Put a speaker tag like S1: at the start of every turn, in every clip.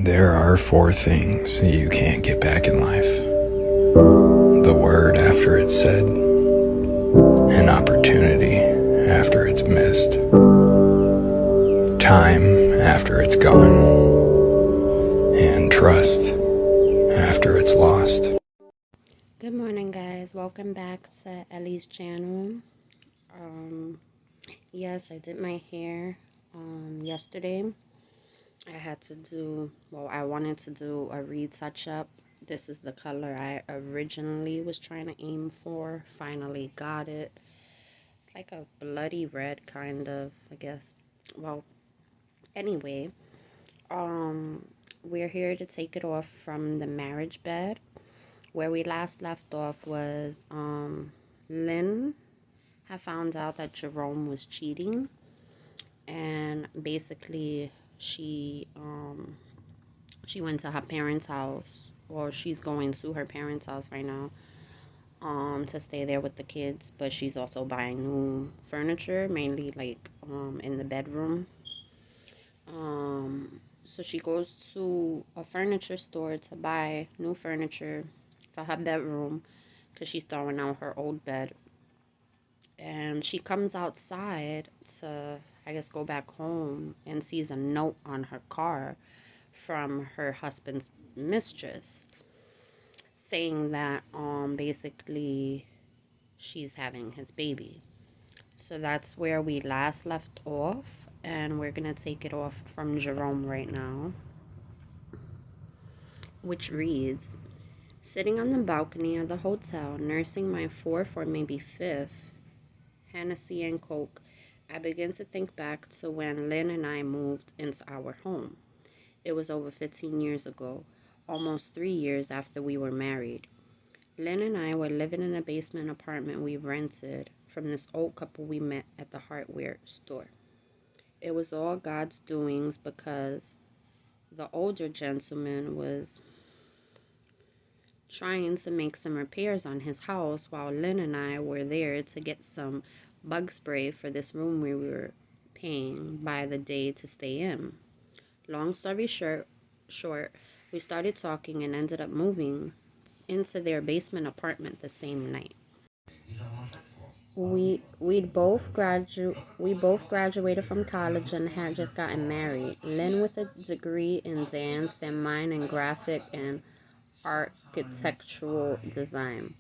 S1: There are four things you can't get back in life: the word after it's said, an opportunity after it's missed, time after it's gone, and trust after it's lost.
S2: Good morning, guys. Welcome back to Ellie's channel. Yes, I did my hair yesterday. I wanted to do a retouch up. This is the color I originally was trying to aim for. Finally got it. It's like a bloody red, kind of, I guess. Well, anyway, we're here to take it off from the marriage bed. Where we last left off was Lynn had found out that Jerome was cheating, and basically she went to her parents' house, or she's going to her parents' house right now, to stay there with the kids, but she's also buying new furniture, mainly like in the bedroom. So she goes to a furniture store to buy new furniture for her bedroom because she's throwing out her old bed. And she comes outside to, I guess, go back home and sees a note on her car from her husband's mistress saying that basically she's having his baby. So that's where we last left off, and we're gonna take it off from Jerome right now, which reads: sitting on the balcony of the hotel, nursing my fourth or maybe fifth Hennessy and Coke, I begin to think back to when Lynn and I moved into our home. It was over 15 years ago, almost 3 years after we were married. Lynn and I were living in a basement apartment we rented from this old couple we met at the hardware store. It was all God's doings because the older gentleman was trying to make some repairs on his house while Lynn and I were there to get some bug spray for this room we were paying by the day to stay in. Long story short, we started talking and ended up moving into their basement apartment the same night. We both graduated from college and had just gotten married. Lynn with a degree in dance and mine in graphic and architectural design.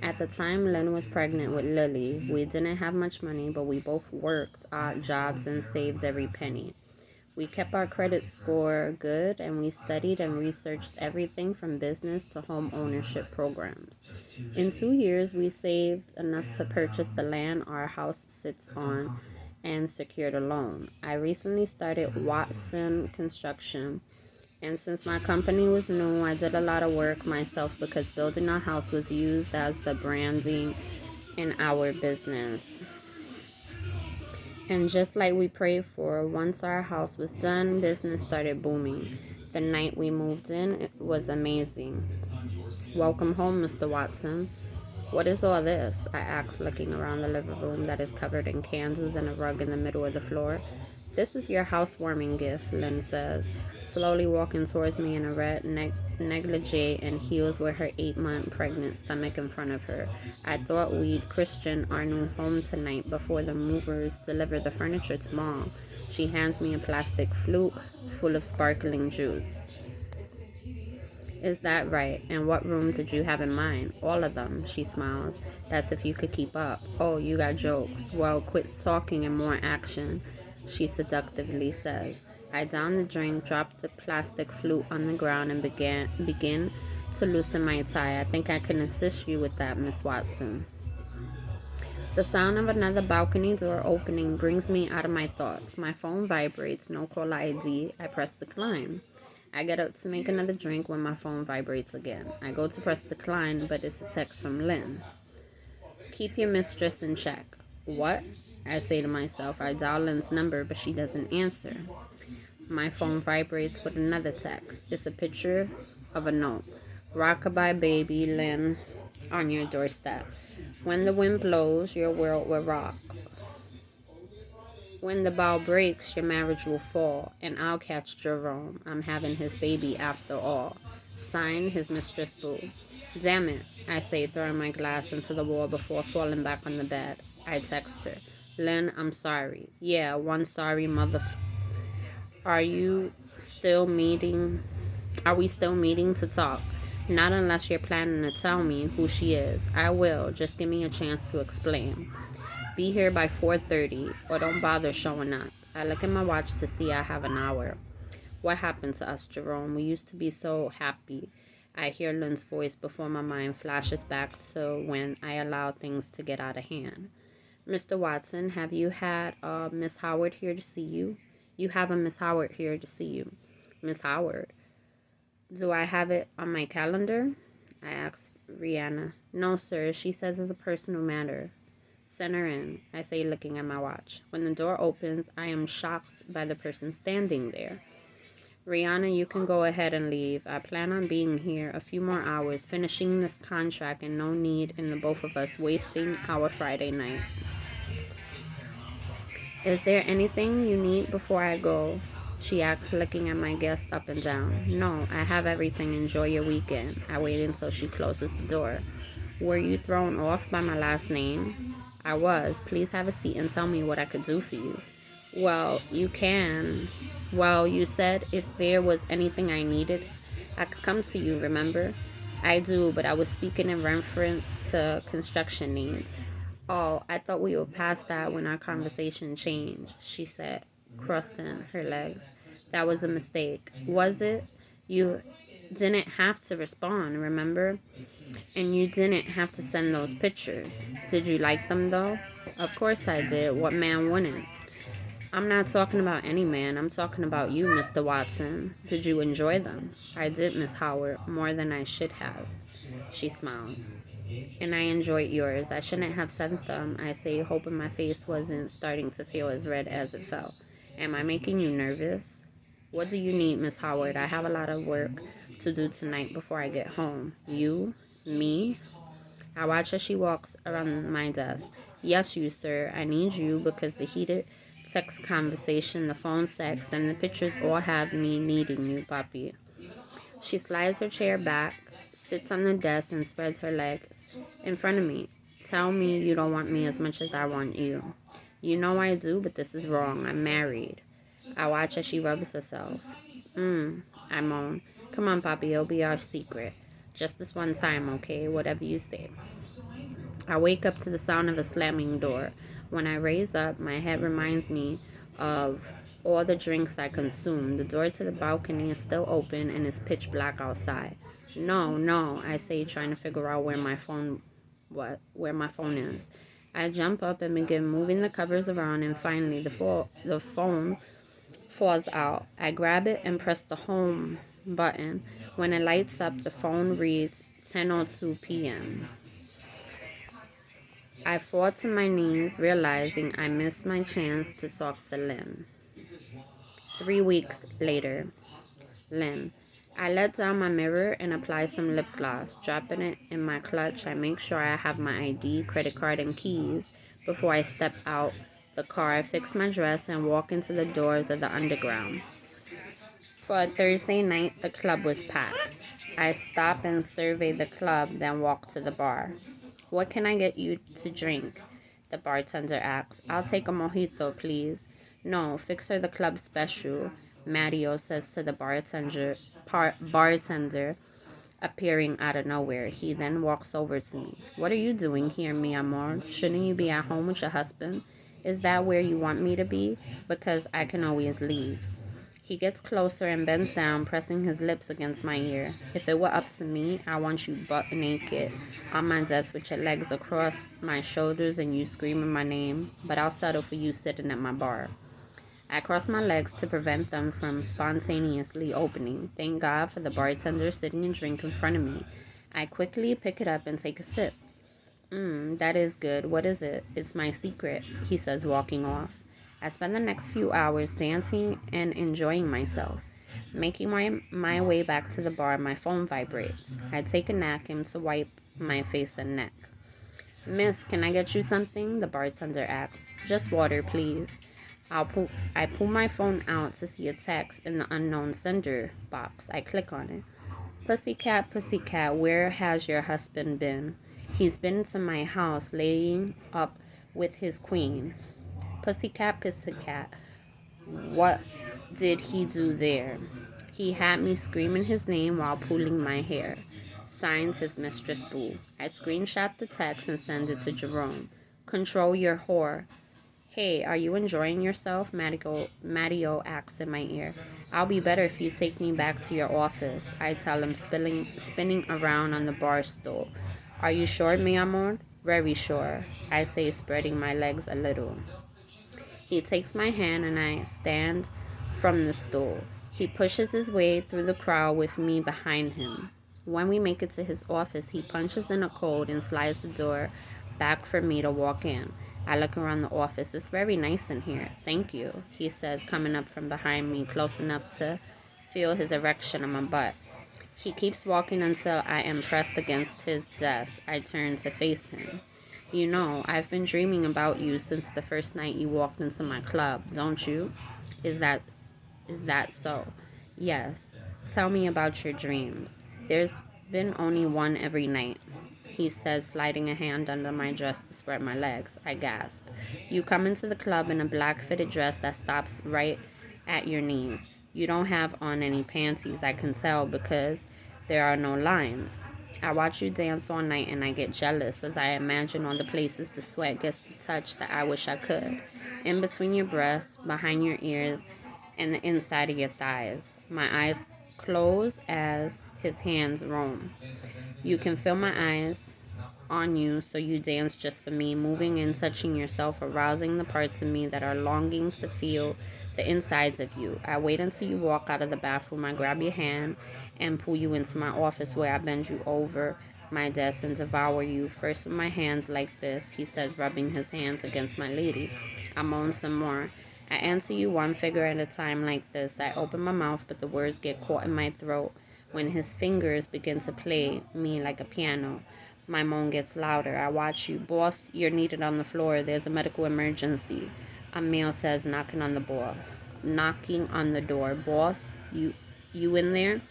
S2: At the time, Lynn was pregnant with Lily. We didn't have much money, but we both worked odd jobs and saved every penny. We kept our credit score good, and we studied and researched everything from business to home ownership programs. In 2 years, we saved enough to purchase the land our house sits on and secured a loan. I recently started Watson Construction, and since my company was new, I did a lot of work myself because building our house was used as the branding in our business. And just like we prayed for, once our house was done, business started booming. The night we moved in, it was amazing. Welcome home, Mr. Watson. What is all this? I asked, looking around the living room that is covered in candles and a rug in the middle of the floor. This is your housewarming gift, Lynn says, slowly walking towards me in a red negligee and heels with her 8-month pregnant stomach in front of her. I thought we'd Christian our new home tonight before the movers deliver the furniture tomorrow. She hands me a plastic flute full of sparkling juice. Is that right? And what room did you have in mind? All of them, she smiles. That's if you could keep up. Oh, you got jokes. Well, quit talking and more action, she seductively says. I downed the drink, dropped the plastic flute on the ground, and begin to loosen my tie. I think I can assist you with that, Miss Watson. The sound of another balcony door opening brings me out of my thoughts. My phone vibrates. No caller ID. I press decline. I get up to make another drink when my phone vibrates again. I go to press decline, but it's a text from Lynn. Keep your mistress in check. What? I say to myself. I dial Lynn's number, but she doesn't answer. My phone vibrates with another text. It's a picture of a note. Rockabye baby, Lynn, on your doorstep. When the wind blows, your world will rock. When the ball breaks, your marriage will fall, and I'll catch Jerome. I'm having his baby after all. Signed, his mistress Boo. Damn it, I say, throwing my glass into the wall before falling back on the bed. I text her. Lynn, I'm sorry. Yeah, one sorry Are you still meeting? Are we still meeting to talk? Not unless you're planning to tell me who she is. I will. Just give me a chance to explain. Be here by 4:30 or don't bother showing up. I look at my watch to see I have an hour. What happened to us, Jerome? We used to be so happy. I hear Lynn's voice before my mind flashes back to when I allowed things to get out of hand. Mr. Watson, have you had Miss Howard here to see you? You have a Miss Howard here to see you. Miss Howard. Do I have it on my calendar? I asked Rihanna. No, sir. She says it's a personal matter. Send her in, I say, looking at my watch. When the door opens, I am shocked by the person standing there. Rihanna, you can go ahead and leave. I plan on being here a few more hours, finishing this contract, and no need in the both of us wasting our Friday night. Is there anything you need before I go? She asks, looking at my guest up and down. No, I have everything. Enjoy your weekend. I wait until she closes the door. Were you thrown off by my last name? I was. Please have a seat and tell me what I could do for you. Well, you can. Well, you said if there was anything I needed, I could come to you, remember? I do, but I was speaking in reference to construction needs. Oh, I thought we were past that when our conversation changed, she said, crossing her legs. That was a mistake. Was it? You didn't have to respond, remember? And you didn't have to send those pictures. Did you like them, though? Of course I did. What man wouldn't? I'm not talking about any man. I'm talking about you, Mr. Watson. Did you enjoy them? I did, Miss Howard, more than I should have. She smiles. And I enjoyed yours. I shouldn't have sent them, I say, hoping my face wasn't starting to feel as red as it felt. Am I making you nervous? What do you need, Miss Howard? I have a lot of work to do tonight before I get home. You? Me? I watch as she walks around my desk. Yes, you, sir. I need you because the heated text conversation, the phone sex, and the pictures all have me needing you, Papi. She slides her chair back, sits on the desk, and spreads her legs in front of me. Tell me you don't want me as much as I want you. You know I do, but this is wrong. I'm married. I watch as she rubs herself. I moan. Come on, Papi, it'll be our secret. Just this one time, okay? Whatever you say. I wake up to the sound of a slamming door. When I raise up, my head reminds me of all the drinks I consumed. The door to the balcony is still open and it's pitch black outside. No, I say, trying to figure out where my phone is. I jump up and begin moving the covers around, and finally the phone falls out. I grab it and press the home button. When it lights up, the phone reads 10:02 p.m. I fall to my knees, realizing I missed my chance to talk to Lynn. 3 weeks later. Lynn. I let down my mirror and apply some lip gloss. Dropping it in my clutch, I make sure I have my ID, credit card, and keys before I step out the car. I fix my dress and walk into the doors of the underground. For a Thursday night, the club was packed. I stop and survey the club, then walk to the bar. What can I get you to drink? The bartender asks. I'll take a mojito, please. No, fix her the club special, Mario says to the bartender, appearing out of nowhere. He then walks over to me. What are you doing here, mi amor? Shouldn't you be at home with your husband? Is that where you want me to be? Because I can always leave. He gets closer and bends down, pressing his lips against my ear. If it were up to me, I want you butt naked on my desk with your legs across my shoulders and you screaming my name, but I'll settle for you sitting at my bar. I cross my legs to prevent them from spontaneously opening. Thank God for the bartender sitting and drink in front of me. I quickly pick it up and take a sip. That is good. What is it? It's my secret, he says, walking off. I spend the next few hours dancing and enjoying myself. Making my way back to the bar, my phone vibrates. I take a napkin to wipe my face and neck. Miss, can I get you something? The bartender asks. Just water, please. I pull my phone out to see a text in the unknown sender box. I click on it. Pussycat, where has your husband been? He's been to my house laying up with his queen. Pussycat, what did he do there? He had me screaming his name while pulling my hair. Signed, his mistress Boo. I screenshot the text and send it to Jerome. Control your whore. Hey, are you enjoying yourself? Matteo asks in my ear. I'll be better if you take me back to your office, I tell him, spinning around on the bar stool. Are you sure, mi amor? Very sure, I say, spreading my legs a little. He takes my hand and I stand from the stool. He pushes his way through the crowd with me behind him. When we make it to his office, he punches in a code and slides the door back for me to walk in. I look around the office. It's very nice in here. Thank you, he says, coming up from behind me, close enough to feel his erection on my butt. He keeps walking until I am pressed against his desk. I turn to face him. You know, I've been dreaming about you since the first night you walked into my club, don't you? Is that so? Yes. Tell me about your dreams. There's been only one every night, he says, sliding a hand under my dress to spread my legs. I gasp. You come into the club in a black fitted dress that stops right at your knees. You don't have on any panties, I can tell, because there are no lines. I watch you dance all night and I get jealous as I imagine all the places the sweat gets to touch that I wish I could. In between your breasts, behind your ears, and the inside of your thighs. My eyes close as his hands roam. You can feel my eyes on you, so you dance just for me, moving and touching yourself, arousing the parts of me that are longing to feel the insides of you. I wait until you walk out of the bathroom. I grab your hand and pull you into my office, where I bend you over my desk and devour you, first with my hands like this, he says, rubbing his hands against my lady. I moan some more. I answer you one figure at a time like this. I open my mouth, but the words get caught in my throat when his fingers begin to play me like a piano. My moan gets louder. I watch you. Boss, you're needed on the floor. There's a medical emergency, a male says, knocking on the door. Boss, you in there?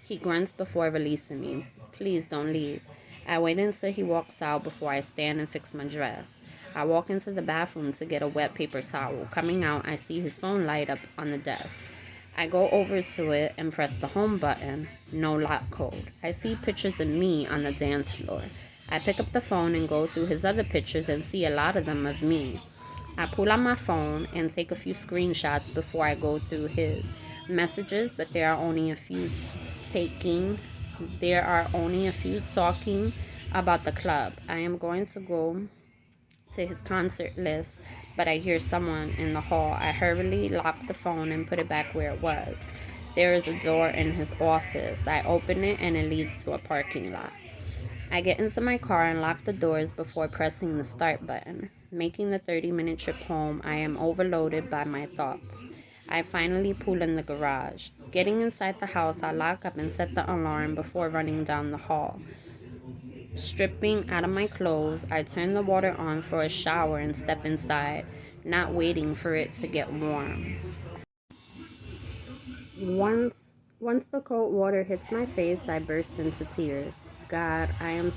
S2: He grunts before releasing me. Please don't leave. I wait until he walks out before I stand and fix my dress. I walk into the bathroom to get a wet paper towel. Coming out, I see his phone light up on the desk. I go over to it and press the home button. No lock code. I see pictures of me on the dance floor. I pick up the phone and go through his other pictures and see a lot of them of me. I pull out my phone and take a few screenshots before I go through his messages, but there are only a few talking about the club. I am going to go to his concert list, but I hear someone in the hall. I hurriedly lock the phone and put it back where it was. There is a door in his office. I open it and it leads to a parking lot. I get into my car and lock the doors before pressing the start button. Making the 30-minute trip home, I am overloaded by my thoughts. I finally pull in the garage. Getting inside the house, I lock up and set the alarm before running down the hall. Stripping out of my clothes, I turn the water on for a shower and step inside, not waiting for it to get warm. Once the cold water hits my face, I burst into tears. God, I am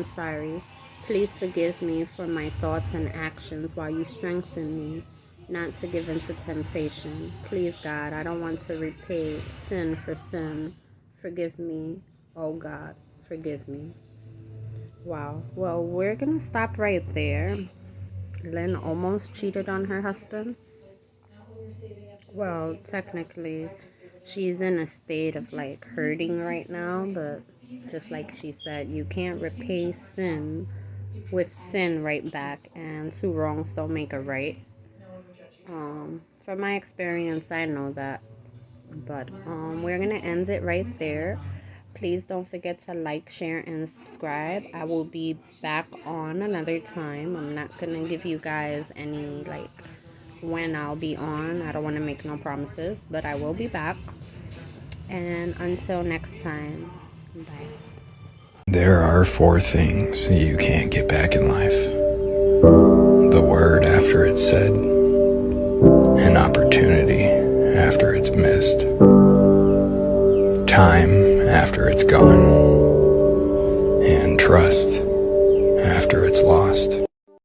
S2: sorry. Please forgive me for my thoughts and actions while you strengthen me not to give in to temptation. Please, God, I don't want to repay sin for sin. Forgive me, oh God, forgive me. Wow. Well, we're going to stop right there. Lynn almost cheated on her husband. Well, technically, she's in a state of like hurting right now, but just like she said, you can't repay sin with sin right back, and two wrongs don't make a right. From my experience, I know that. But we're going to end it right there. Please don't forget to like, share, and subscribe. I will be back on another time. I'm not going to give you guys any, when I'll be on. I don't want to make no promises, but I will be back. And until next time, bye.
S1: There are 4 things you can't get back in life. The word after it's said, an opportunity after it's missed, time after it's gone, and trust after it's lost.